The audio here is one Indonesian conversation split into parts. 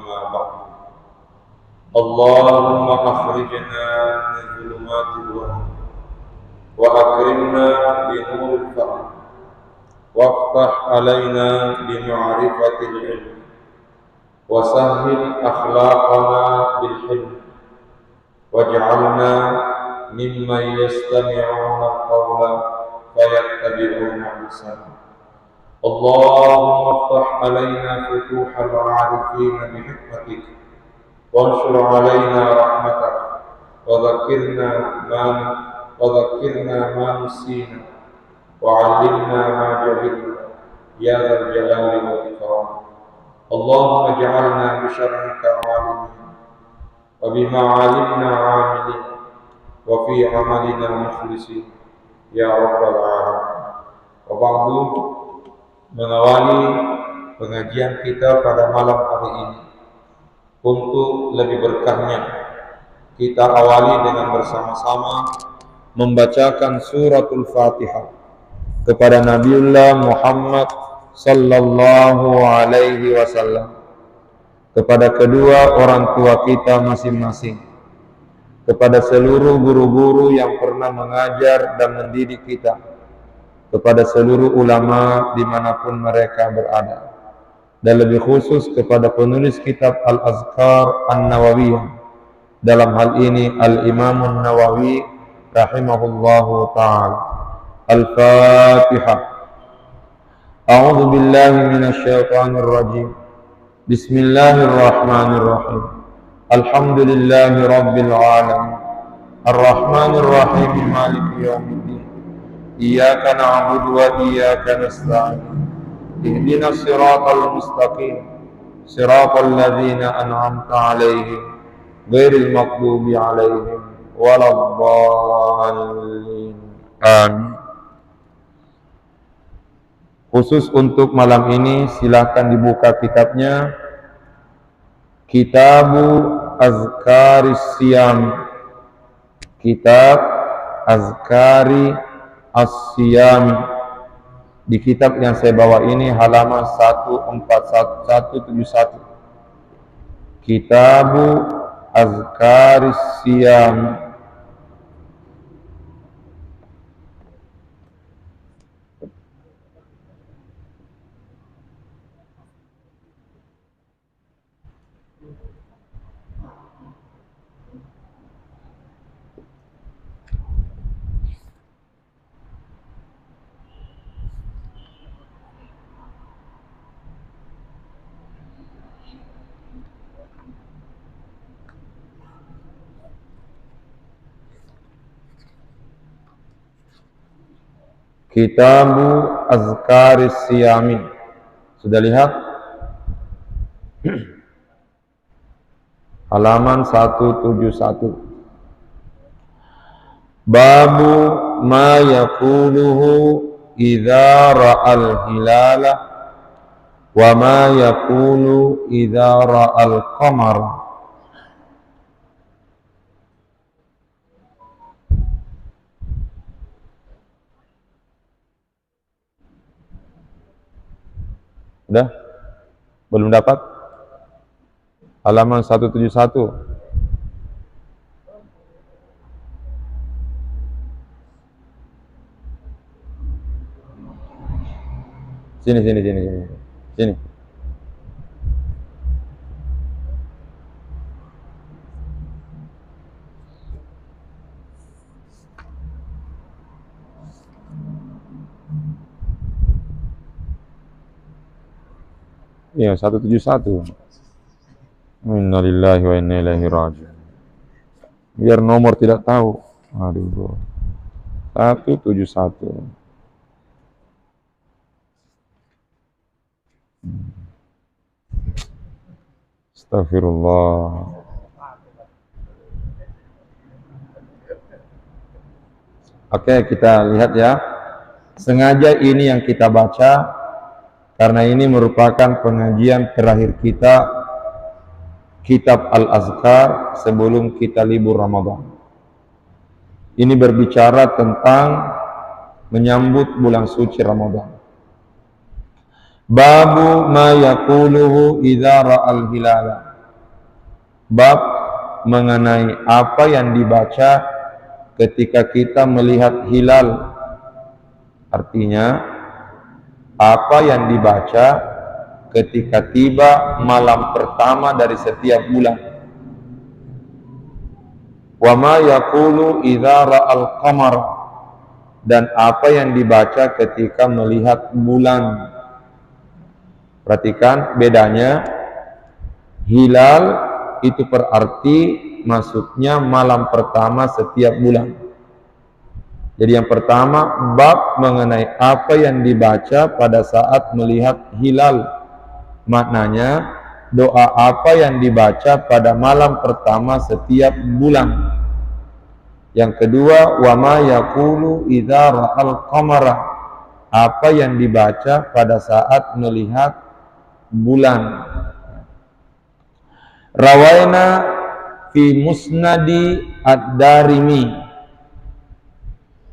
أما بعد اللهم أخرجنا من ظلمات الوهم وأكرمنا بنور الفهم وافتح علينا بمعرفة العلم وسهل أخلاقنا بالحلم واجعلنا ممن يستمعون القول فيتبعون أحسنه. اللهم افتح علينا فتوح العارفين بحكمتك وانشر علينا رحمتك وذكرنا ما نسينا وعلمنا ما جهلنا يا ذا الجلال والإكرام. اللهم اجعلنا بشرعك عالمين وبما علمنا عاملين وفي عملنا مخلصين ya Rabbal Alamin. Wabadu, mengawali pengajian kita pada malam hari ini, untuk lebih berkahnya kita awali dengan bersama-sama membacakan suratul Fatihah kepada Nabiullah Muhammad sallallahu alaihi wasallam, kepada kedua orang tua kita masing-masing, kepada seluruh guru-guru yang pernah mengajar dan mendidik kita, kepada seluruh ulama dimanapun mereka berada, dan lebih khusus kepada penulis kitab Al-Azkar An-Nawawiyah, dalam hal ini Al-Imam An-Nawawi rahimahullahu ta'ala. Al-Fatihah. A'udzu billahi minasy syaithanir rajim. Bismillahirrahmanirrahim. Alhamdulillahi Rabbil Alamin Ar-Rahmanir Rahim Maliki Yawmiddin Iyyaka na'budu wa iyyaka nasta'in Ihdinas siratal mustaqim Siratal ladzina an'amta 'alaihim ghairil maghdubi 'alaihim waladdallin. Amin. Khusus untuk malam ini silakan dibuka kitabnya, Kitabu Azkaris Siyam, Kitab Azkari As-Siyami. Di kitab yang saya bawa ini halaman 14171. Kitabu Azkaris Siyam. Kitabu Azkaris Siyami. Sudah lihat? Halaman 171. Babu ma yaquluhu idza ra'al hilala wa ma yaqulu idza ra'al qamar. Udah? Belum dapat? Halaman 171. Sini. Sini. Iya, 171. Innalillahi wa inna ilaihi raji'un. Biar nomor tidak tahu. Aduh. 171. Astagfirullah. Oke, kita lihat ya. Sengaja ini yang kita baca karena ini merupakan pengajian terakhir kita kitab Al-Azkar sebelum kita libur Ramadan. Ini berbicara tentang menyambut bulan suci Ramadan. Babu ma yaquluhu idza ra'al hilala. Bab mengenai apa yang dibaca ketika kita melihat hilal. Artinya, apa yang dibaca ketika tiba malam pertama dari setiap bulan. Wa ma yaqulu idza ra'al qamar, dan apa yang dibaca ketika melihat bulan. Perhatikan bedanya. Hilal itu berarti masuknya malam pertama setiap bulan. Jadi yang pertama, bab mengenai apa yang dibaca pada saat melihat hilal. Maknanya, doa apa yang dibaca pada malam pertama setiap bulan. Yang kedua, wa ma yaqulu idza ra'al qamara, apa yang dibaca pada saat melihat bulan. Rawaina fi musnadi ad-Darimi,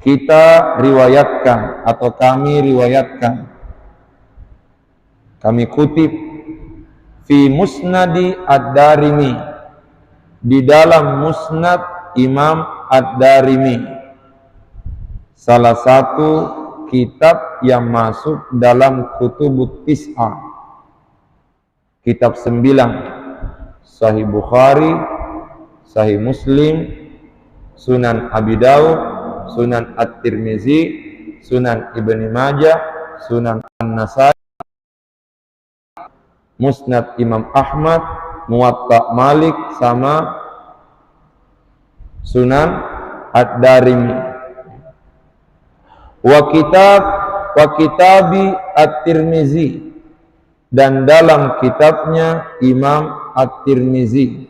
kita riwayatkan atau kami riwayatkan, kami kutip, fi musnadi ad-Darimi, di dalam musnad Imam ad-Darimi, salah satu kitab yang masuk dalam kutubut tis'ah, kitab 9, Sahih Bukhari, Sahih Muslim, Sunan Abi Daud, Sunan At-Tirmizi, Sunan Ibnu Majah, Sunan An-Nasai, Musnad Imam Ahmad, Muwatta Malik, sama Sunan Ad-Darimi. Wa kitabi At-Tirmizi, dan dalam kitabnya Imam At-Tirmizi,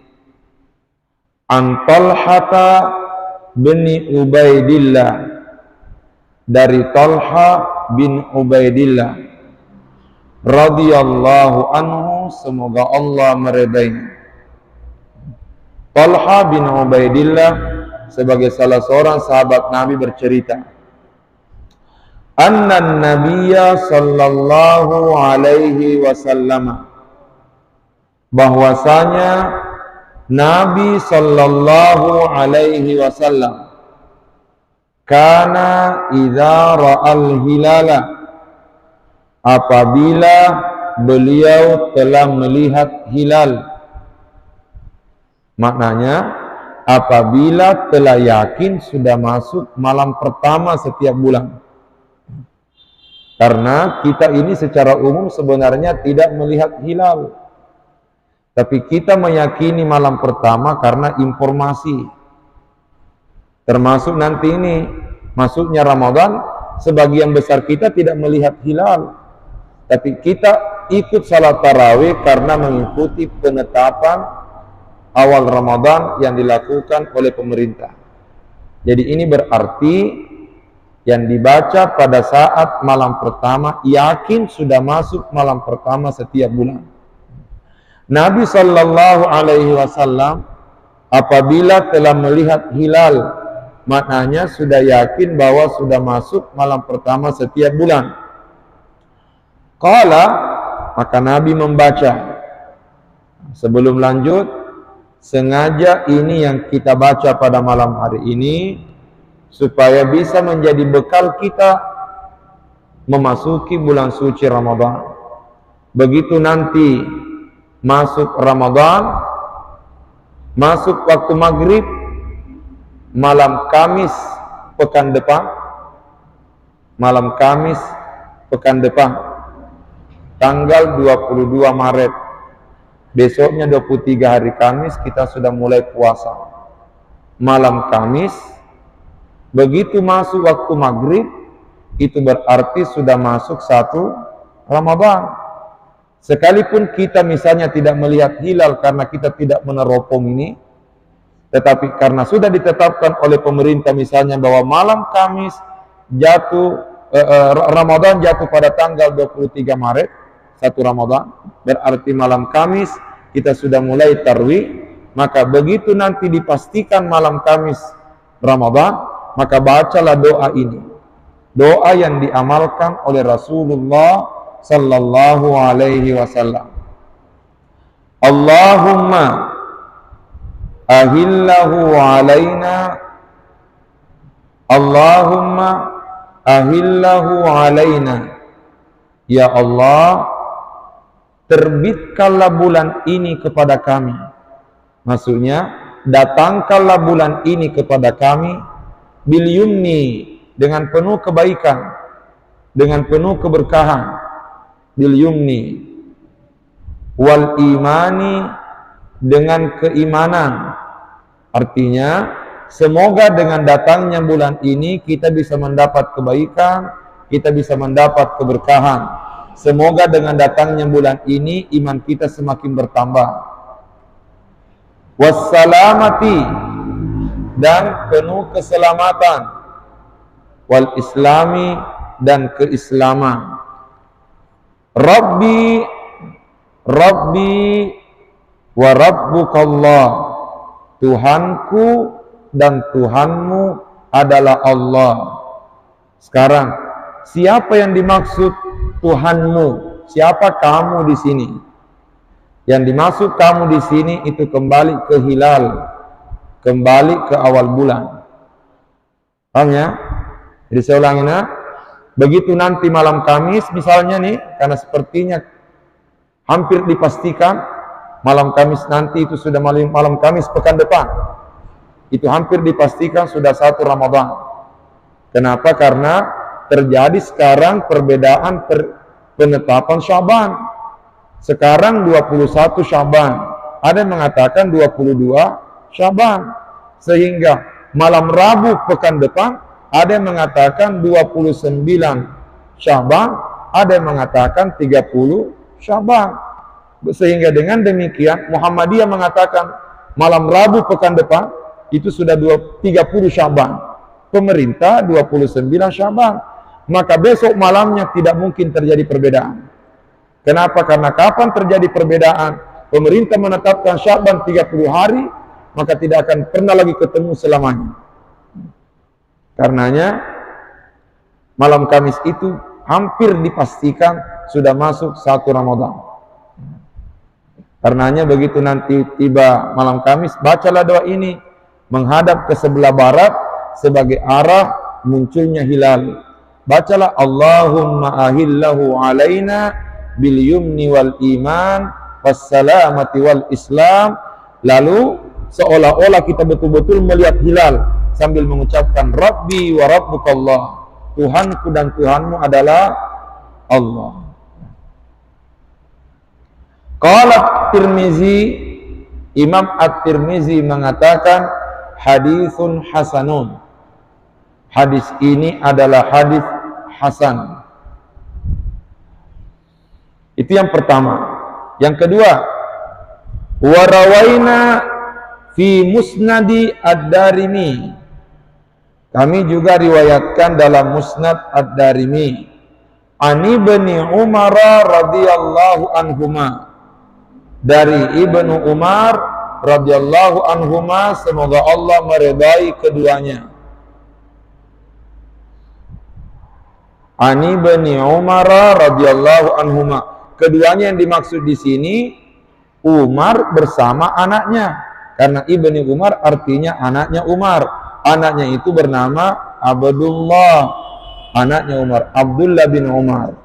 an Talhata bin Ubaidillah, dari Talha bin Ubaidillah radhiyallahu anhu, semoga Allah meridainya. Talha bin Ubaidillah sebagai salah seorang sahabat Nabi bercerita, anna nabiyya sallallahu alaihi wasallam, bahwasanya Nabi sallallahu alaihi wasallam, kana idza ra'al hilala, apabila beliau telah melihat hilal. Maknanya apabila telah yakin sudah masuk malam pertama setiap bulan. Karena kita ini secara umum sebenarnya tidak melihat hilal, tapi kita meyakini malam pertama karena informasi. Termasuk nanti ini masuknya Ramadan, sebagian besar kita tidak melihat hilal, tapi kita ikut salat tarawih karena mengikuti penetapan awal Ramadan yang dilakukan oleh pemerintah. Jadi ini berarti yang dibaca pada saat malam pertama, yakin sudah masuk malam pertama setiap bulan. Nabi sallallahu alaihi wasallam apabila telah melihat hilal, maknanya sudah yakin bahwa sudah masuk malam pertama setiap bulan. Qala, maka Nabi membaca. Sebelum lanjut, sengaja ini yang kita baca pada malam hari ini supaya bisa menjadi bekal kita memasuki bulan suci Ramadan. Begitu nanti masuk Ramadan, masuk waktu maghrib, malam Kamis pekan depan, tanggal 22 Maret, besoknya 23 hari Kamis, kita sudah mulai puasa. Malam Kamis, begitu masuk waktu maghrib, itu berarti sudah masuk satu Ramadan. Sekalipun kita misalnya tidak melihat hilal karena kita tidak meneropong ini, tetapi karena sudah ditetapkan oleh pemerintah misalnya bahwa malam Kamis jatuh, Ramadan jatuh pada tanggal 23 Maret, satu Ramadan, berarti malam Kamis kita sudah mulai tarwih. Maka begitu nanti dipastikan malam Kamis Ramadan, maka bacalah doa ini, doa yang diamalkan oleh Rasulullah sallallahu alaihi wasallam. Allahumma ahillahu alaina, Allahumma ahillahu alaina. Ya Allah, terbitkanlah bulan ini kepada kami. Maksudnya, datangkanlah bulan ini kepada kami bil yumni, dengan penuh kebaikan, dengan penuh keberkahan, bil yumni, wal imani, dengan keimanan. Artinya, semoga dengan datangnya bulan ini kita bisa mendapat kebaikan, kita bisa mendapat keberkahan. Semoga dengan datangnya bulan ini iman kita semakin bertambah. Wassalamati, dan penuh keselamatan. Wal islami, dan keislaman. Rabbi wa rabbukallah, Tuhanku dan Tuhanmu adalah Allah. Sekarang, siapa yang dimaksud Tuhanmu? Siapa kamu di sini? Yang dimaksud kamu di sini itu kembali ke hilal, kembali ke awal bulan. Paham ya? Jadi saya ulangi, begitu nanti malam Kamis misalnya nih, karena sepertinya hampir dipastikan malam Kamis nanti itu sudah malam Kamis pekan depan. Itu hampir dipastikan sudah 1 Ramadan. Kenapa? Karena terjadi sekarang perbedaan penetapan Syaban. Sekarang 21 Syaban, ada yang mengatakan 22 Syaban. Sehingga malam Rabu pekan depan ada yang mengatakan 29 Syaban, ada yang mengatakan 30 Syaban. Sehingga dengan demikian Muhammadiyah mengatakan malam Rabu pekan depan itu sudah 30 Syaban. Pemerintah 29 Syaban. Maka besok malamnya tidak mungkin terjadi perbedaan. Kenapa? Karena kapan terjadi perbedaan? Pemerintah menetapkan Syaban 30 hari, maka tidak akan pernah lagi ketemu selamanya. Karenanya malam Kamis itu hampir dipastikan sudah masuk 1 Ramadan. Karenanya begitu nanti tiba malam Kamis, bacalah doa ini menghadap ke sebelah barat sebagai arah munculnya hilal. Bacalah Allahumma ahillahu alaina bil yumni wal iman wassalamati wal islam. Lalu seolah-olah kita betul-betul melihat hilal sambil mengucapkan Rabbi wa rabbukallah, Tuhanku dan Tuhanmu adalah Allah. Qala Tirmizi, Imam At-Tirmizi mengatakan hadisun hasanun. Hadis ini adalah hadis hasan. Itu yang pertama. Yang kedua, warawaina fi musnadi ad-Darimi. Kami juga riwayatkan dalam musnad ad-Darimi. Ani ibni Umar radhiyallahu anhuma. Dari Ibnu Umar radhiyallahu anhuma, semoga Allah meridai keduanya. Ani ibni Umar radhiyallahu anhuma. Keduanya yang dimaksud di sini Umar bersama anaknya. Karena Ibni Umar artinya anaknya Umar. Anaknya itu bernama Abdullah. Anaknya Umar, Abdullah bin Umar.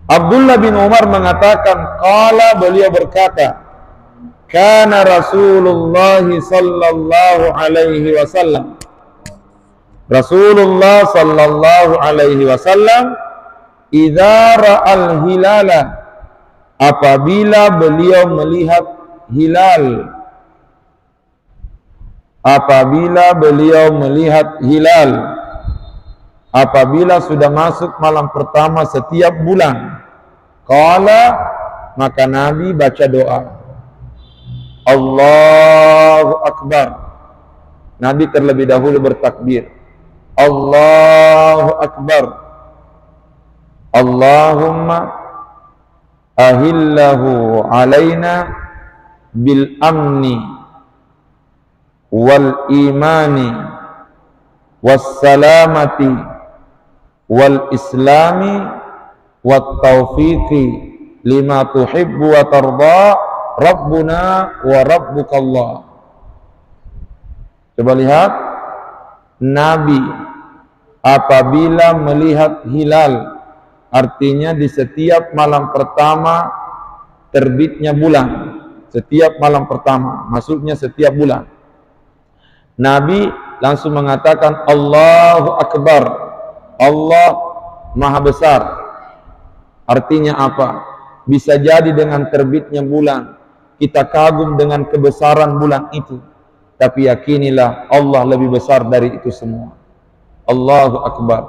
Abdullah bin Umar mengatakan, qala, beliau berkata, kana Rasulullah sallallahu alaihi wasallam. Rasulullah sallallahu alaihi wasallam idza ra'al hilala, apabila beliau melihat hilal, apabila beliau melihat hilal, apabila sudah masuk malam pertama setiap bulan, qala, maka Nabi baca doa Allahu Akbar. Nabi terlebih dahulu bertakbir Allahu Akbar. Allahumma ahillahu alaina bil amni wal imani was salamati wal islami wat taufiqi lima tuhibbu wa tarda Rabbuna wa Rabbukallah. Coba lihat, Nabi apabila melihat hilal, artinya di setiap malam pertama terbitnya bulan, setiap malam pertama, maksudnya setiap bulan, Nabi langsung mengatakan Allahu Akbar, Allah Maha Besar. Artinya apa? Bisa jadi dengan terbitnya bulan kita kagum dengan kebesaran bulan itu, tapi yakinilah Allah lebih besar dari itu semua. Allahu Akbar.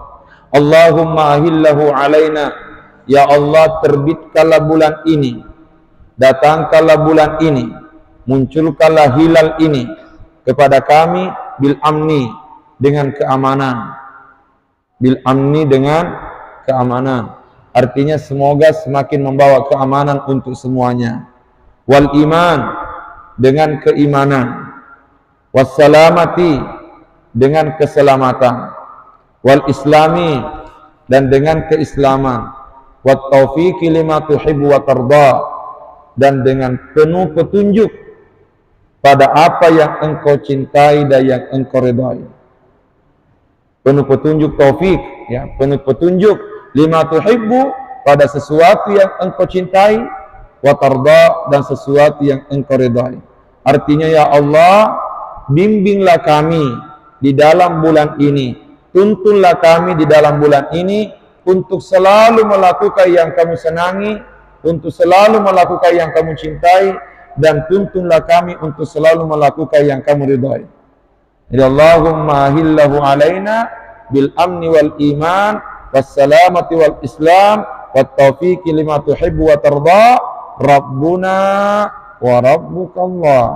Allahumma ahillahu alaina. Ya Allah, terbitkanlah bulan ini, datangkanlah bulan ini, munculkanlah hilal ini kepada kami bil amni, dengan keamanan. Bil amni, dengan keamanan. Artinya semoga semakin membawa keamanan untuk semuanya. Wal iman, dengan keimanan. Wassalamati, dengan keselamatan. Wal islami, dan dengan keislaman. Wat taufiqi lima tuhibbu wa tarda, dan dengan penuh petunjuk pada apa yang engkau cintai dan yang engkau ridai. Penuh petunjuk taufik, ya, penuh petunjuk lima tuhibbu, pada sesuatu yang engkau cintai, wa tarda, dan sesuatu yang engkau ridai. Artinya, ya Allah, bimbinglah kami di dalam bulan ini, tuntunlah kami di dalam bulan ini untuk selalu melakukan yang kamu senangi, untuk selalu melakukan yang kamu cintai, dan tuntunlah kami untuk selalu melakukan yang kamu ridhai. Jadi Allahumma ahillahu alaina bil amni wal iman wassalamati wal islam wat taufiqi lima tuhibbu wa tarda Rabbuna wa Rabbukallah.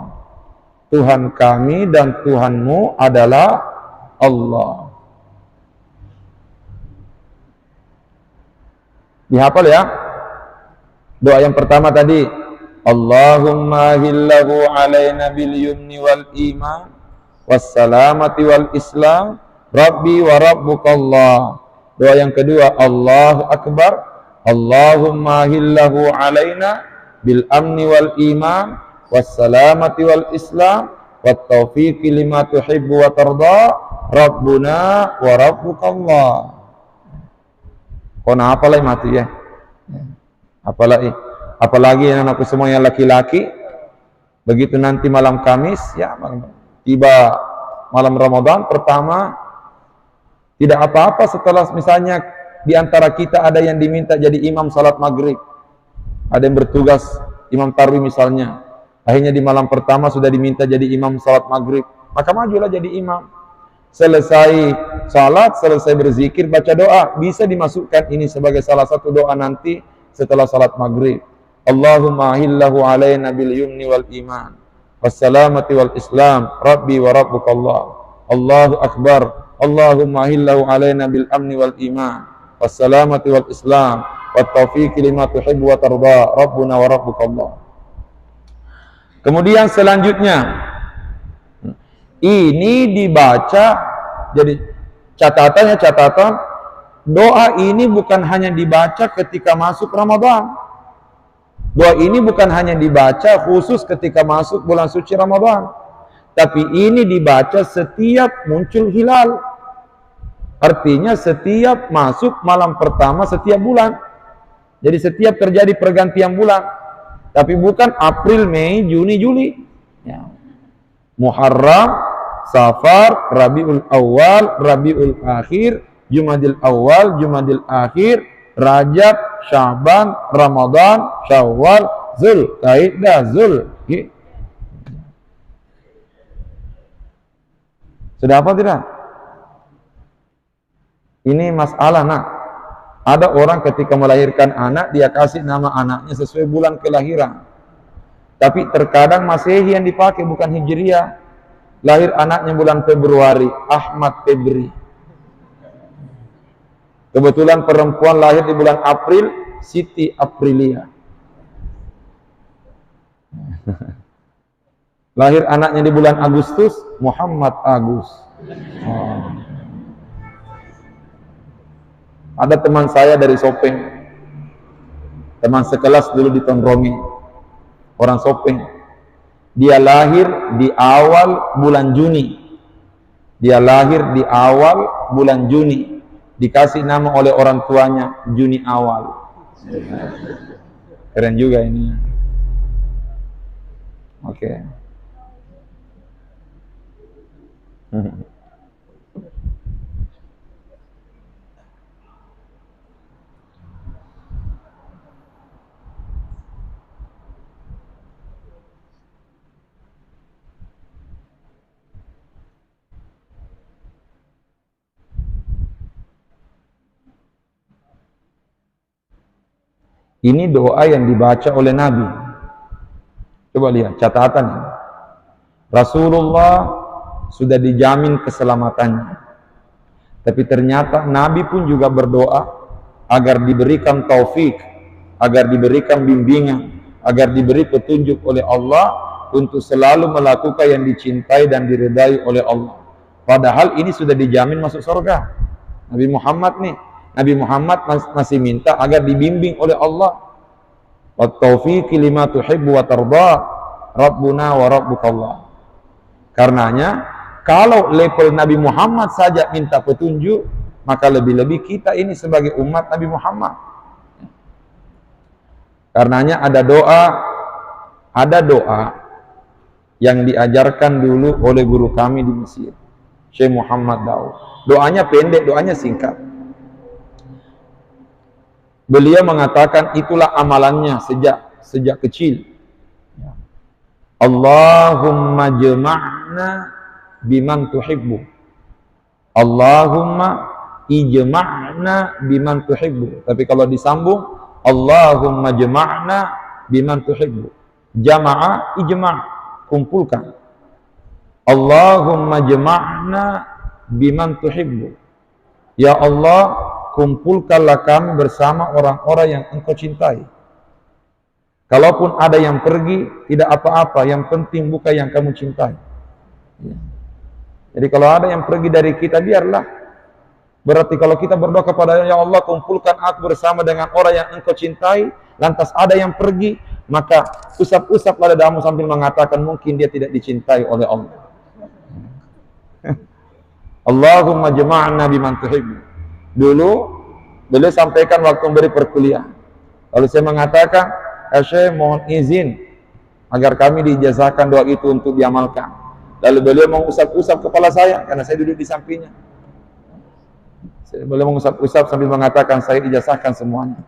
Tuhan kami dan Tuhanmu adalah Allah. Dihafal ya. Doa yang pertama tadi, Allahumma hillahu alaina bil yumni wal iman wassalamati wal islam Rabbi wa Rabbukallah. Doa yang kedua, Allahu Akbar, Allahumma hillahu alaina bil amni wal iman wassalamati wal islam wat taufiqi lima tuhibbu wa tarda Rabbuna wa Rabbukallah. Kau nak apalah mati ya? Apalagi anakku semua yang laki-laki, begitu nanti malam Kamis, ya tiba malam Ramadan pertama, tidak apa-apa setelah misalnya di antara kita ada yang diminta jadi imam salat maghrib, ada yang bertugas imam tarawih misalnya, akhirnya di malam pertama sudah diminta jadi imam salat maghrib, maka majulah jadi imam. Selesai salat, selesai berzikir, baca doa, bisa dimasukkan ini sebagai salah satu doa nanti setelah salat maghrib. Allahumma ahillahu alaina bil yumni wal iman wassalamati wal islam Rabbi wa Rabbukallah. Allahu Akbar, Allahumma ahillahu alaina bil amni wal iman wassalamati wal islam wat taufiqi lima tuhibbu wa tarda Rabbuna wa Rabbukallah. Kemudian selanjutnya ini dibaca, jadi catatan doa ini bukan hanya dibaca ketika masuk Ramadan. Doa ini bukan hanya dibaca khusus ketika masuk bulan suci Ramadan, tapi ini dibaca setiap muncul hilal. Artinya setiap masuk malam pertama setiap bulan. Jadi setiap terjadi pergantian bulan, tapi bukan April, Mei, Juni, Juli, ya. Muharram, Safar, Rabiul Awal, Rabiul Akhir, Jumadil Awal, Jumadil Akhir, Rajab, Syaban, Ramadan, Syawal, Zulqaidah, Zulhijjah. Sudah apa tidak? Ini masalah, nak. Ada orang ketika melahirkan anak, dia kasih nama anaknya sesuai bulan kelahiran. Tapi terkadang Masehi yang dipakai, bukan Hijriah. Lahir anaknya bulan Februari, Ahmad Febri. Kebetulan perempuan lahir di bulan April, Siti Aprilia. Lahir anaknya di bulan Agustus, Muhammad Agus. Ada teman saya dari Sopeng, teman sekelas dulu di Tongrongi. orang Sopeng. Dia lahir di awal bulan Juni. Dia lahir di awal bulan Juni. Dikasih nama oleh orang tuanya Juni awal. Keren juga ini. Oke. Ini doa yang dibaca oleh Nabi. Coba lihat catatan ini. Rasulullah sudah dijamin keselamatannya. Tapi ternyata Nabi pun juga berdoa agar diberikan taufik, agar diberikan bimbingan, agar diberi petunjuk oleh Allah untuk selalu melakukan yang dicintai dan diridai oleh Allah. Padahal ini sudah dijamin masuk surga. Nabi Muhammad nih, Nabi Muhammad masih minta agar dibimbing oleh Allah. Wa taufiqi lima tuhibbu wa tarda Rabbuna wa rabbukallah. Karenanya kalau level Nabi Muhammad saja minta petunjuk, maka lebih-lebih kita ini sebagai umat Nabi Muhammad. Karenanya ada doa yang diajarkan dulu oleh guru kami di Mesir, Syekh Muhammad Daud. Doanya pendek, doanya singkat. Beliau mengatakan itulah amalannya sejak kecil. Allahumma jama'na biman tuhibbu. Allahumma ijma'na biman tuhibbu. Tapi kalau disambung, Allahumma jama'na biman tuhibbu. Jama'a, ijma', kumpulkan. Allahumma jama'na biman tuhibbu. Ya Allah, kumpulkanlah kami bersama orang-orang yang engkau cintai. Kalaupun ada yang pergi, tidak apa-apa, yang penting bukan yang kamu cintai. Jadi kalau ada yang pergi dari kita, biarlah. Berarti kalau kita berdoa kepada Ya Allah, kumpulkan aku bersama dengan orang yang engkau cintai, lantas ada yang pergi, maka usap-usaplah dadamu sambil mengatakan mungkin dia tidak dicintai oleh Allah. Allahumma jama'na biman tuhibbu. Dulu beliau sampaikan waktu memberi perkuliahan. Lalu saya mengatakan, Syekh mohon izin agar kami diijazahkan doa itu untuk diamalkan. Lalu beliau mengusap-usap kepala saya karena saya duduk di sampingnya. Beliau mengusap-usap sambil mengatakan saya ijazahkan semuanya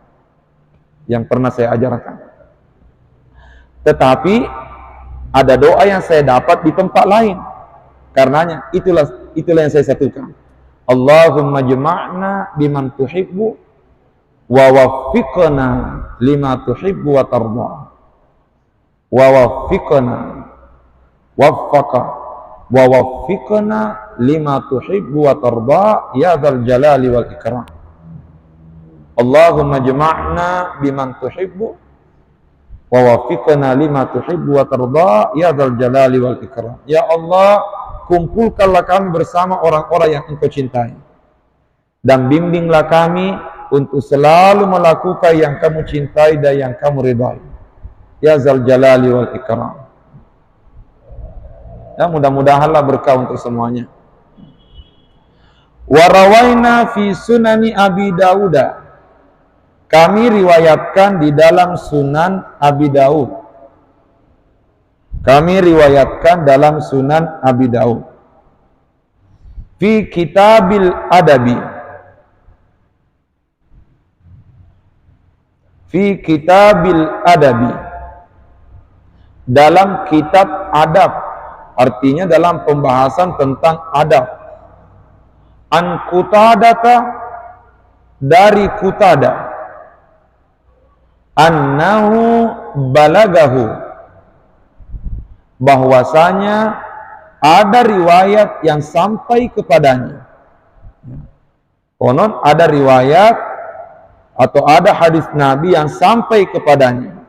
yang pernah saya ajarkan. Tetapi ada doa yang saya dapat di tempat lain. Karenanya itulah yang saya satukan. Allahumma jama'na biman tuhibbu wa waffiqna lima tuhibbu wa tarda. Wa waffiqna waffaqa wa waffiqna lima tuhibbu wa tarda ya dzal jalali wal ikram. Allahumma jama'na biman tuhibbu wa waffiqna lima tuhibbu wa tarda ya dzal jalali wal ikram. Ya Allah, kumpulkanlah kami bersama orang-orang yang engkau cintai dan bimbinglah kami untuk selalu melakukan yang kamu cintai dan yang kamu ridai. Ya Zal Jalali wal Ikram. Ya, mudah-mudahanlah berkah untuk semuanya. Warawaina fi sunani Abi Dauda. Kami riwayatkan di dalam Sunan Abi Daud. Kami riwayatkan dalam Sunan Abi Daud. Fi Kitabil Adabi. Fi Kitabil Adabi. Dalam kitab adab. Artinya dalam pembahasan tentang adab. An Qutadata, dari Qutada. Annahu balagahu, bahwasanya ada riwayat yang sampai kepadanya. Konon ada riwayat atau ada hadis Nabi yang sampai kepadanya.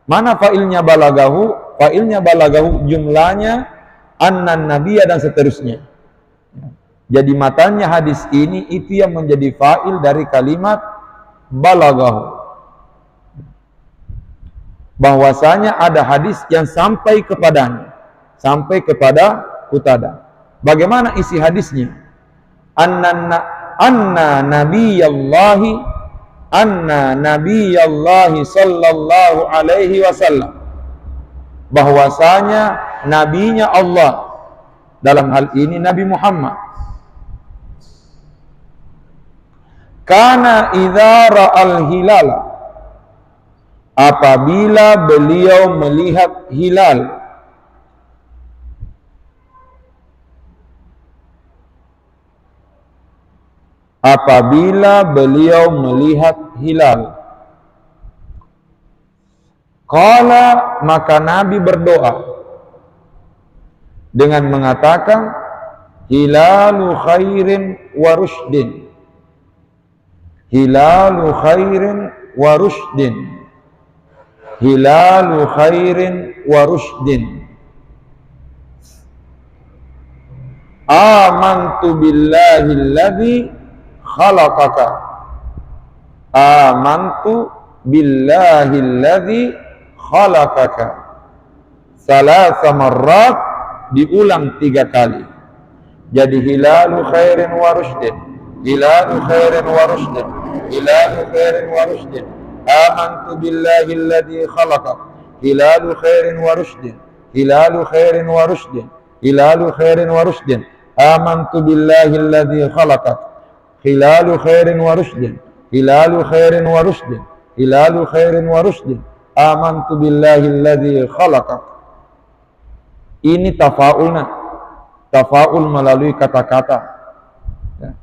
Mana fa'ilnya balagahu? Fa'ilnya balagahu jumlahnya annan nabiyya dan seterusnya. Jadi matanya hadis ini itu yang menjadi fa'il dari kalimat balagahu. bahwasanya ada hadis yang sampai kepadanya, sampai kepada Qutadah. Bagaimana isi hadisnya? Anna nabiyallahi sallallahu alaihi wasallam, bahwasanya nabinya Allah, dalam hal ini Nabi Muhammad, kana idza ra'al hilala, apabila beliau melihat hilal, apabila beliau melihat hilal, qala, maka Nabi berdoa dengan mengatakan hilalu khairin wa rushdin, hilalu khairin wa rushdin, hilalu khairin wa rushdin, amantu billahi alladhi khalaqaka, amantu billahi alladhi khalaqaka, salasa marrat, diulang 3 kali. Jadi hilalu khairin wa rushdin, hilalu khairin wa rushdin, hilalu khairin wa rushdin, amantu billahi alladhi khalaqak, hilalu khairin wa rushdin, hilalu khairin wa rushdin, hilalu khairin wa rushdin, amantu billahi alladhi khalaqak, hilalu khairin wa rushdin, hilalu khairin wa rushdin, hilalu khairin wa rushdin, amantu billahi alladhi khalaqak. Ini tafaul melalui kata-kata. Ya.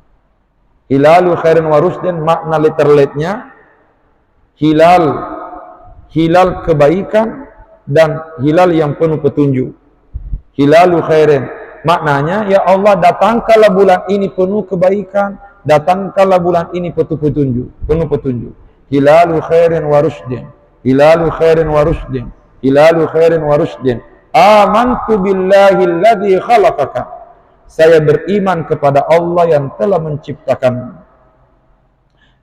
Hilalu khairin wa rushdin, makna literally-nya hilal kebaikan dan hilal yang penuh petunjuk. Hilalu khairin, maknanya ya Allah, datangkanlah bulan ini penuh kebaikan, datangkanlah bulan ini penuh petunjuk. Hilalu khairin wa rushdin, hilalu khairin wa rushdin, hilalu khairin wa rushdin, amantu billahi alladhi khalaqaka, saya beriman kepada Allah yang telah menciptakanmu.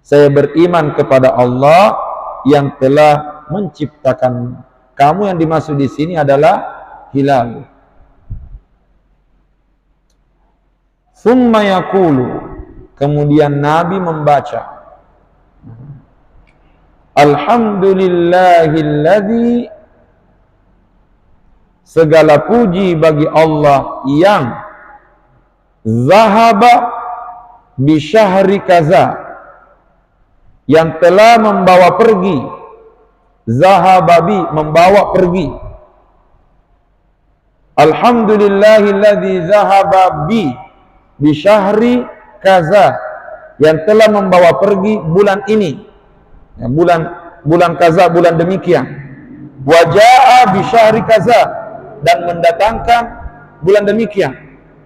Saya beriman kepada Allah yang telah menciptakanmu. Kamu yang dimaksud di sini adalah hilal. Summa yaqulu, kemudian Nabi membaca, alhamdulillahilladzi, segala puji bagi Allah yang zahaba bi syahri kaza, yang telah membawa pergi, zahababi, membawa pergi, alhamdulillahilladzi zahaba bi syahri kaza, yang telah membawa pergi bulan ini, ya, bulan kaza, bulan demikian, wajaa bi syahri kaza, dan mendatangkan bulan demikian.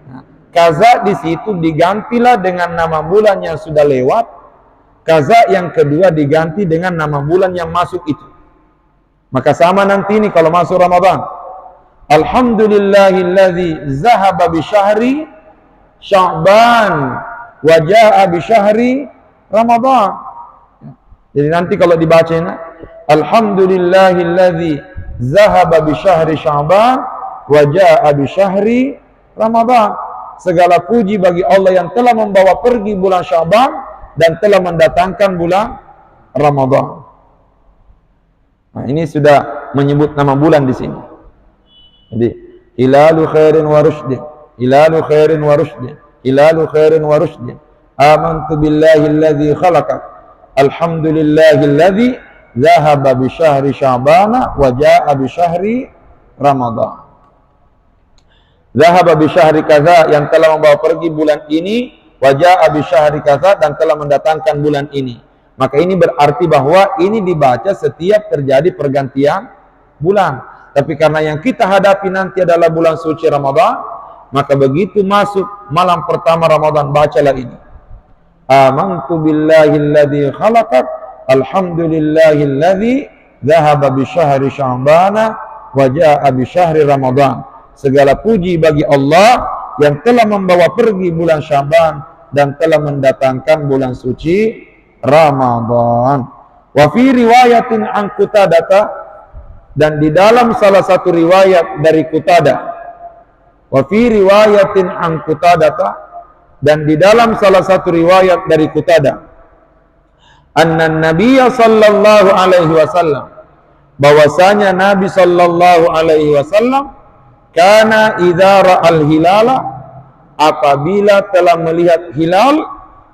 Nah, kaza di situ digantilah dengan nama bulan yang sudah lewat, kaza yang kedua diganti dengan nama bulan yang masuk itu. Maka sama nanti ini kalau masuk Ramadan, alhamdulillahilladzi zahaba bi syahri Sya'ban wa jaa bi syahri Ramadan. Jadi nanti kalau dibacain, alhamdulillahilladzi zahaba bi syahri Sya'ban wa jaa bi syahri Ramadan. Segala puji bagi Allah yang telah membawa pergi bulan Sya'ban dan telah mendatangkan bulan Ramadan. Nah, ini sudah menyebut nama bulan di sini. Jadi hilalu khairin wa rushdin, hilalu khairin wa rushdin, hilalu khairin wa rushdin, amantu billahi alladhi khalaqak, alhamdulillahi alladhi zahaba bi syahri Sya'bana wa jaa bi syahri Ramadan. Zahaba bi syahri kaza, yang telah membawa pergi bulan ini, wa jaa bi syahri kaza, dan telah mendatangkan bulan ini. Maka ini berarti bahwa ini dibaca setiap terjadi pergantian bulan. Tapi karena yang kita hadapi nanti adalah bulan suci Ramadan, maka begitu masuk malam pertama Ramadan, bacalah ini. Amantu billahi alladhi khalaqak, alhamdulillahilladzi zahaba bi syahri Sya'bana wa jaa bi syahri Ramadan. Segala puji bagi Allah yang telah membawa pergi bulan Sya'ban dan telah mendatangkan bulan suci Ramadan. Wa fi riwayatin an Qutadah, Dan di dalam salah satu riwayat dari Qutadah, wa fi riwayatin an Qutadata, dan di dalam salah satu riwayat dari Qutadah, anna Nabiya sallallahu alaihi wasallam, bahwasanya Nabi sallallahu alaihi wasallam, kana idza ra'al hilala, apabila telah melihat hilal,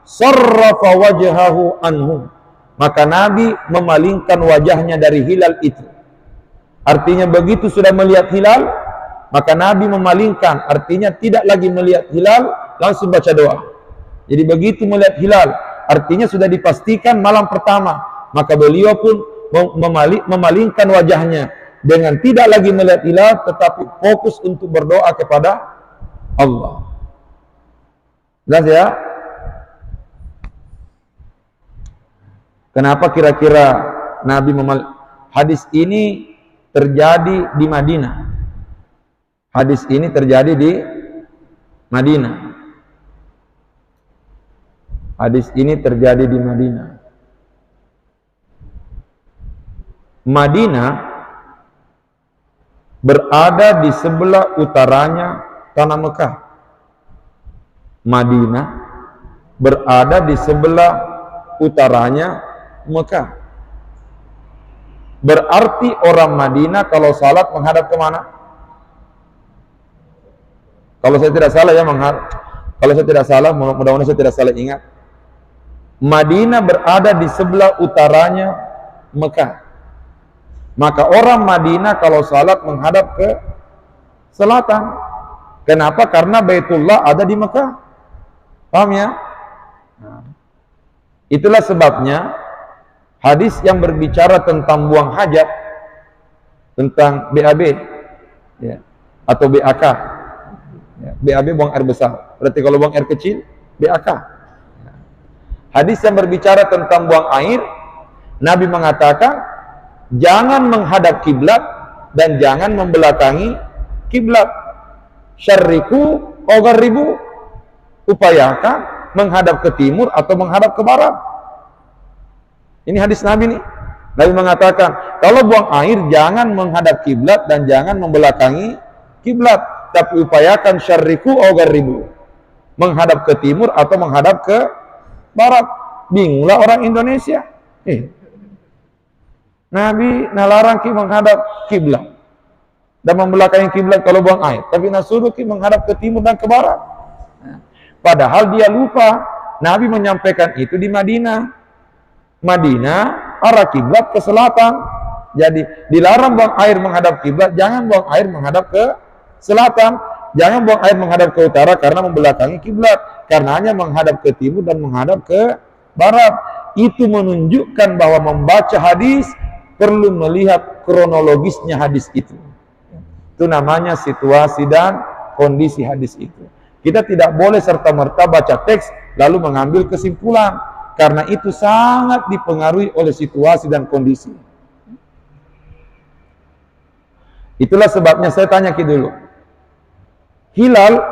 sarrafa wajhahu anhum, maka Nabi memalingkan wajahnya dari hilal itu. Artinya begitu sudah melihat hilal, maka Nabi memalingkan, artinya tidak lagi melihat hilal, langsung baca doa. Jadi begitu melihat hilal, artinya sudah dipastikan malam pertama, maka beliau pun memalingkan wajahnya dengan tidak lagi melihat hilal, tetapi fokus untuk berdoa kepada Allah. Jelas ya? Kenapa kira-kira Nabi hadis ini terjadi di Madinah? Hadis ini terjadi di Madinah. Hadis ini terjadi di Madinah. Madinah berada di sebelah utaranya tanah Mekah. Madinah berada di sebelah utaranya Mekah. Berarti orang Madinah kalau salat menghadap kemana? Kalau saya tidak salah ya, kalau saya tidak salah, mudah-mudahan saya tidak salah ingat, Madinah berada di sebelah utaranya Mekah. Maka orang Madinah kalau salat menghadap ke selatan. Kenapa? Karena Baitullah ada di Mekah. Paham ya? Itulah sebabnya hadis yang berbicara tentang buang hajat, tentang BAB ya, atau BAK ya, BAB buang air besar, berarti kalau buang air kecil BAK. Hadis yang berbicara tentang buang air, Nabi mengatakan jangan menghadap kiblat dan jangan membelakangi kiblat. Syarriku au gharribu, upayakan menghadap ke timur atau menghadap ke barat. Ini hadis Nabi nih. Nabi mengatakan, kalau buang air jangan menghadap kiblat dan jangan membelakangi kiblat, tapi upayakan syarriku au gharribu, menghadap ke timur atau menghadap ke barat. Bingunglah orang Indonesia. Nabi nalarang ki menghadap kiblat dan membelakangi kiblat kalau buang air, tapi nasuruh ki menghadap ke timur dan ke barat. Padahal dia lupa Nabi menyampaikan itu di Madinah. Madinah arah kiblat ke selatan. Jadi dilarang buang air menghadap kiblat, jangan buang air menghadap ke selatan, jangan buang air menghadap ke utara karena membelakangi kiblat, karenanya menghadap ke timur dan menghadap ke barat. Itu menunjukkan bahwa membaca hadis perlu melihat kronologisnya hadis itu. Itu namanya situasi dan kondisi hadis itu. Kita tidak boleh serta-merta baca teks lalu mengambil kesimpulan, karena itu sangat dipengaruhi oleh situasi dan kondisi. Itulah sebabnya saya tanya dulu, hilal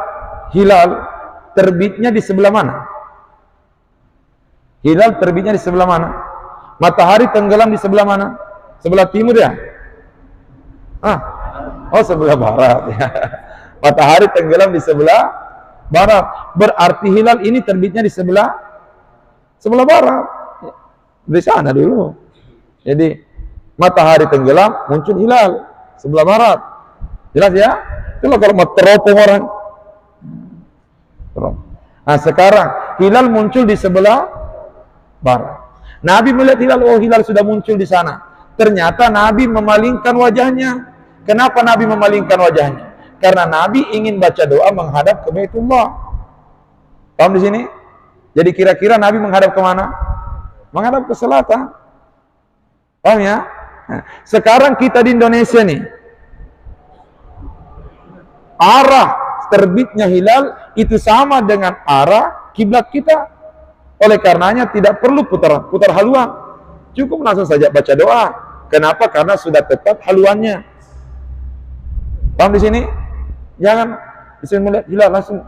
terbitnya di sebelah mana? Hilal terbitnya di sebelah mana? Matahari tenggelam di sebelah mana? Sebelah timur ya? Oh sebelah barat ya. Matahari tenggelam di sebelah barat. Berarti hilal ini terbitnya di sebelah barat. Di sana dulu. Jadi matahari tenggelam, muncul hilal sebelah barat. Jelas ya? Itulah kalau mau teropong orang. Nah sekarang hilal muncul di sebelah barat. Nabi melihat hilal, oh hilal sudah muncul di sana. Ternyata Nabi memalingkan wajahnya. Kenapa Nabi memalingkan wajahnya? Karena Nabi ingin baca doa menghadap ke Baitullah. Paham di sini? Jadi kira-kira Nabi menghadap kemana? Menghadap ke selatan. Paham ya? Nah, sekarang kita di Indonesia nih, arah terbitnya hilal itu sama dengan arah kiblat kita. Oleh karenanya tidak perlu putar haluan, cukup langsung saja baca doa. Kenapa? Karena sudah tepat haluannya. Paham di sini? Jangan bisa melihat hilal langsung.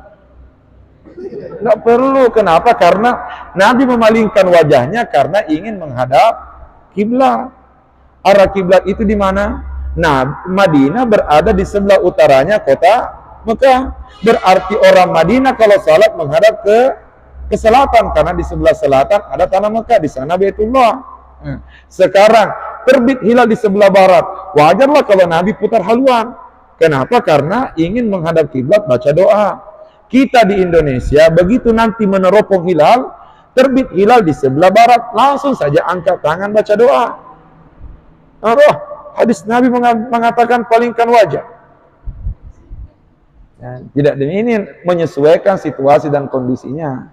Nggak perlu. Kenapa? Karena Nabi memalingkan wajahnya karena ingin menghadap kiblat. Arah kiblat itu di mana? Nah, Madinah berada di sebelah utaranya kota Mekah. Berarti orang Madinah kalau salat menghadap ke selatan, karena di sebelah selatan ada tanah Mekah, di sana Baitullah. Sekarang terbit hilal di sebelah barat, wajarlah kalau Nabi putar haluan. Kenapa? Karena ingin menghadap kiblat, baca doa. Kita di Indonesia begitu nanti meneropong hilal, terbit hilal di sebelah barat, langsung saja angkat tangan baca doa. Hadis Nabi mengatakan palingkan wajah. Ya, tidak, ini menyesuaikan situasi dan kondisinya.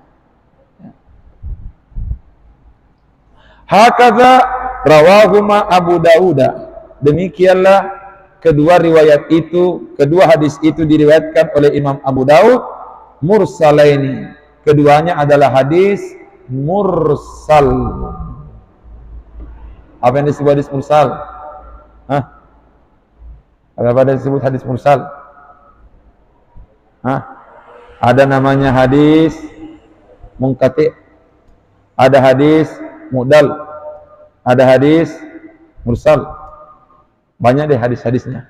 Hakadha rawahuma Abu Dawud. Demikianlah kedua riwayat itu, kedua hadis itu diriwayatkan oleh Imam Abu Dawud mursalaini. Keduanya adalah hadis mursal. Apa yang disebut hadis mursal? Apa yang disebut hadis mursal? Ada namanya hadis munqati', ada hadis mudal, ada hadis mursal. Banyak deh hadis-hadisnya.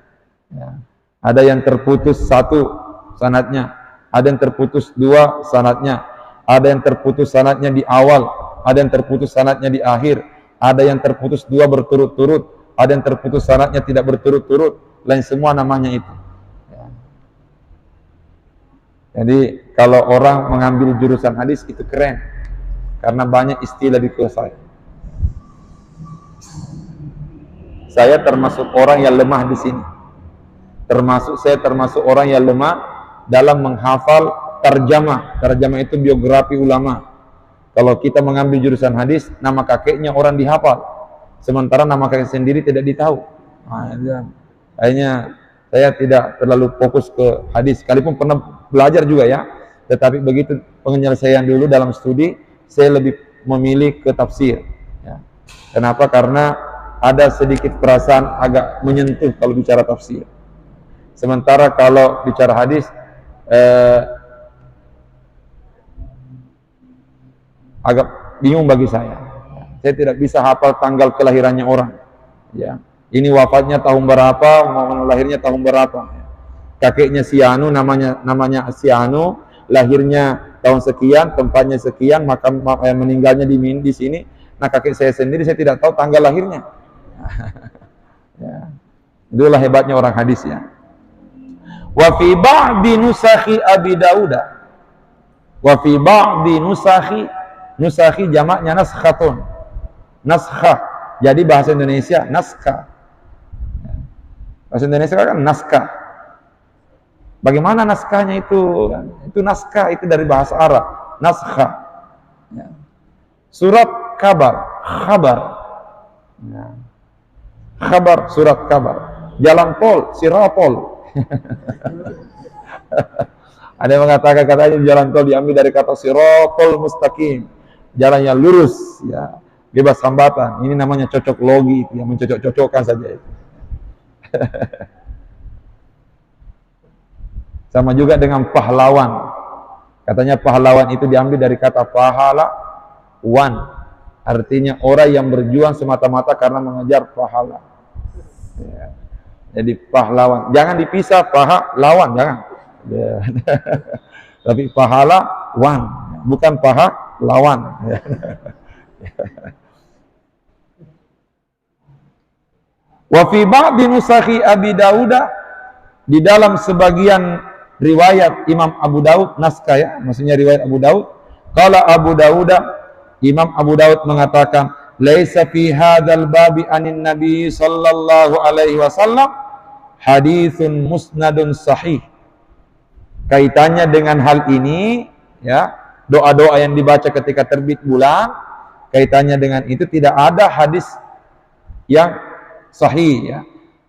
Ya. Ada yang terputus satu sanadnya, ada yang terputus dua sanadnya, ada yang terputus sanadnya di awal, ada yang terputus sanadnya di akhir, ada yang terputus dua berturut-turut, ada yang terputus sanadnya tidak berturut-turut, lain semua namanya itu. Ya. Jadi kalau orang mengambil jurusan hadis itu keren, karena banyak istilah dikuasai. Saya termasuk orang yang lemah di sini. Saya termasuk orang yang lemah dalam menghafal tarjamah. Tarjamah itu biografi ulama. Kalau kita mengambil jurusan hadis, nama kakeknya orang dihafal, sementara nama kakek sendiri tidak ditahu. Akhirnya saya tidak terlalu fokus ke hadis, sekalipun pernah belajar juga ya. Tetapi begitu penyelesaian dulu dalam studi, saya lebih memilih ke tafsir. Ya. Kenapa? Karena ada sedikit perasaan agak menyentuh kalau bicara tafsir. Sementara kalau bicara hadis, agak bingung bagi saya. Saya tidak bisa hafal tanggal kelahirannya orang. Ya, ini wafatnya tahun berapa, mau lahirnya tahun berapa. Kakeknya si Anu, namanya si Anu, lahirnya tahun sekian, tempatnya sekian, maka meninggalnya di sini. Nah, kakek saya sendiri saya tidak tahu tanggal lahirnya. Ya. Itulah hebatnya orang hadis ya. Wa fi ba'di nusakhi Abi Dawud. Wa fi ba'di nusakhi jamaknya naskhatun. Naskha. Jadi bahasa Indonesia naskah. Bahasa Indonesia kan naskah. Bagaimana naskahnya itu? Itu naskah, itu dari bahasa Arab. Naskha. Ya. Surat kabar, khabar. Ya. Khabar, surat kabar. Jalan tol, sirapol. Ada yang mengatakan katanya jalan tol diambil dari kata sirapol mustaqim, jalan yang lurus, ya, bebas hambatan. Ini namanya cocok logi, yang mencocok-cocokkan saja itu. Sama juga dengan pahlawan. Katanya pahlawan itu diambil dari kata pahala-wan, artinya orang yang berjuang semata-mata karena mengejar pahala. Ya. Jadi pahlawan, jangan dipisah pahlawan, jangan. Ya. Tapi pahlawan, bukan pahlawan. Ya. Wa fi ba'di nusakhi Abi Dawud, di dalam sebagian riwayat Imam Abu Dawud, naskah ya, maksudnya riwayat Abu Dawud, qala Abu Dawud, Imam Abu Dawud mengatakan, laisa fi hadzal babi anin nabi sallallahu alaihi wasallam haditsun musnadun sahih. Kaitannya dengan hal ini ya, doa-doa yang dibaca ketika terbit bulan, kaitannya dengan itu tidak ada hadis yang sahih ya.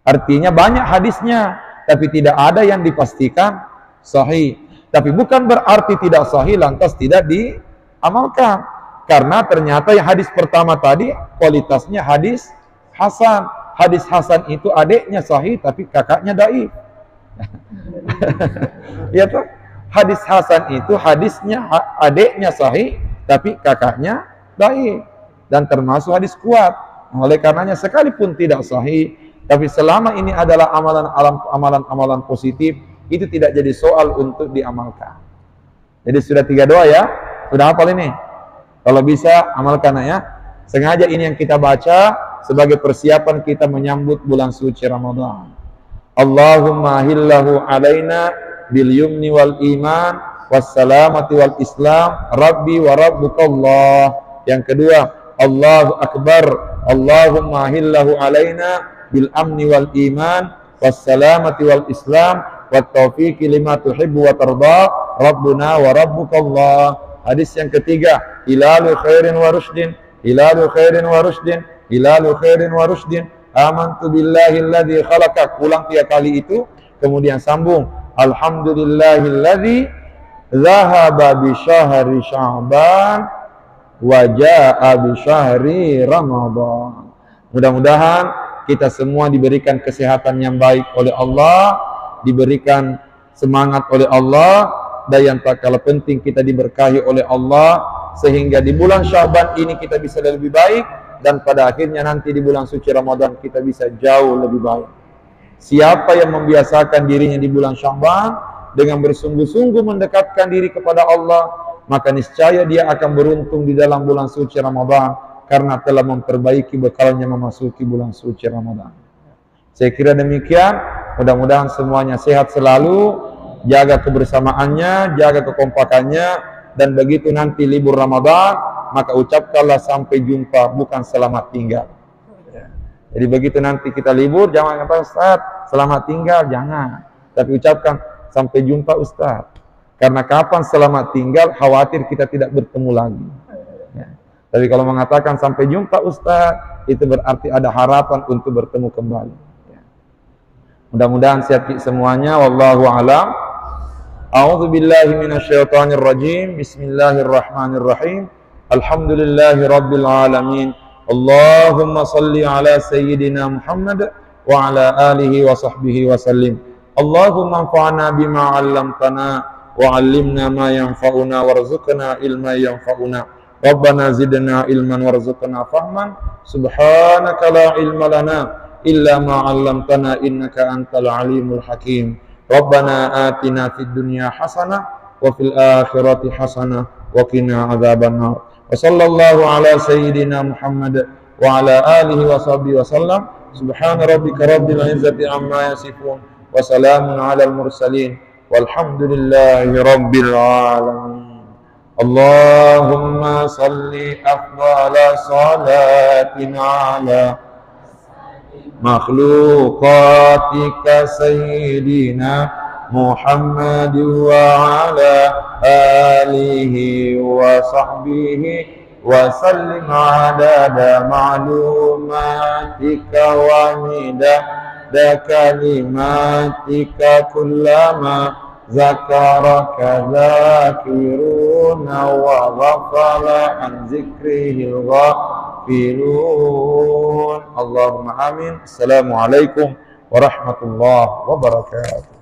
Artinya banyak hadisnya, tapi tidak ada yang dipastikan sahih. Tapi bukan berarti tidak sahih lantas tidak diamalkan. Karena ternyata yang hadis pertama tadi kualitasnya hadis hasan. Hadis hasan itu adiknya sahih tapi kakaknya dhaif. Ya toh? Hadis hasan itu hadisnya adiknya sahih tapi kakaknya dhaif, dan termasuk hadis kuat. Oleh karenanya sekalipun tidak sahih Tapi selama ini adalah amalan positif, itu tidak jadi soal untuk diamalkan. Jadi sudah 3 doa ya. Sudah hafal ini? Kalau bisa amalkan ya. Sengaja ini yang kita baca sebagai persiapan kita menyambut bulan suci Ramadan. Allahumma hillahu alaina bil yumni wal iman wassalamati wal islam rabbi wa rabbukallah. Yang kedua, Allahu akbar, Allahumma hillahu alaina bil amni wal iman wassalamati wal islam wat taufiqi lima tuhibbu wa tarda rabbuna wa rabbukallah. Hadis yang ketiga, hilalu khairin wa rushdin, hilalu khairin wa rushdin, hilalu khairin wa rushdin, amantu billahi alladhi khalaqak. Ulang 3 kali itu, kemudian sambung, alhamdulillahilladzi dhahaba bi syahri sya'ban wa jaa'a bi syahri ramadan. Mudah-mudahan kita semua diberikan kesehatan yang baik oleh Allah, diberikan semangat oleh Allah, dan yang tak kalah penting kita diberkahi oleh Allah, sehingga di bulan Sya'ban ini kita bisa lebih baik, dan pada akhirnya nanti di bulan suci Ramadan kita bisa jauh lebih baik. Siapa yang membiasakan dirinya di bulan Sya'ban dengan bersungguh-sungguh mendekatkan diri kepada Allah, maka niscaya dia akan beruntung di dalam bulan suci Ramadan, karena telah memperbaiki bekalnya memasuki bulan suci Ramadan. Saya kira demikian. Mudah-mudahan semuanya sehat selalu, jaga kebersamaannya, jaga kekompakannya, dan begitu nanti libur Ramadan, maka ucapkanlah sampai jumpa, bukan selamat tinggal. Jadi begitu nanti kita libur, jangan kata Ustaz, selamat tinggal, jangan. Tapi ucapkan sampai jumpa Ustaz. Karena kapan selamat tinggal, khawatir kita tidak bertemu lagi. Ya. Tapi kalau mengatakan sampai jumpa Ustaz, itu berarti ada harapan untuk bertemu kembali. Ya. Mudah-mudahan sehat semuanya. Wallahu a'lam. A'udzu billahi minasyaitonir rajim. Bismillahirrahmanirrahim. Alhamdulillahi rabbil alamin. Allahumma salli ala sayyidina Muhammad wa ala alihi wa sahbihi wa sallim. Allahumma anfa'na bima 'allamtana wa 'allimna ma yanfa'una warzuqna ilma yanfa'una. Rabbana zidna ilman warzuqna fahman. Subhanaka la ilma lana illa ma 'allamtana innaka antal alimul hakim. Rabbana atina fid dunya hasanah wa fil akhirati hasanah wa qina adzabannar. Wa sallallahu ala sayyidina Muhammad wa ala alihi wa sahbihi wa sallam. Subhana rabbika rabbil izzati amma yasifun wa salamun alal mursalin walhamdulillahi rabbil alamin. Allahumma salli afdala salatin ala makhluqatika sayyidina Muhammad wa ala alihi wa sahbihi wa sallim adada ma'lumatika wa midada kalimatika kullama zakaraka zakiruna wa ghafala an zikrihil ghafilun. Allahumma amin. Assalamualaikum warahmatullahi wabarakatuh.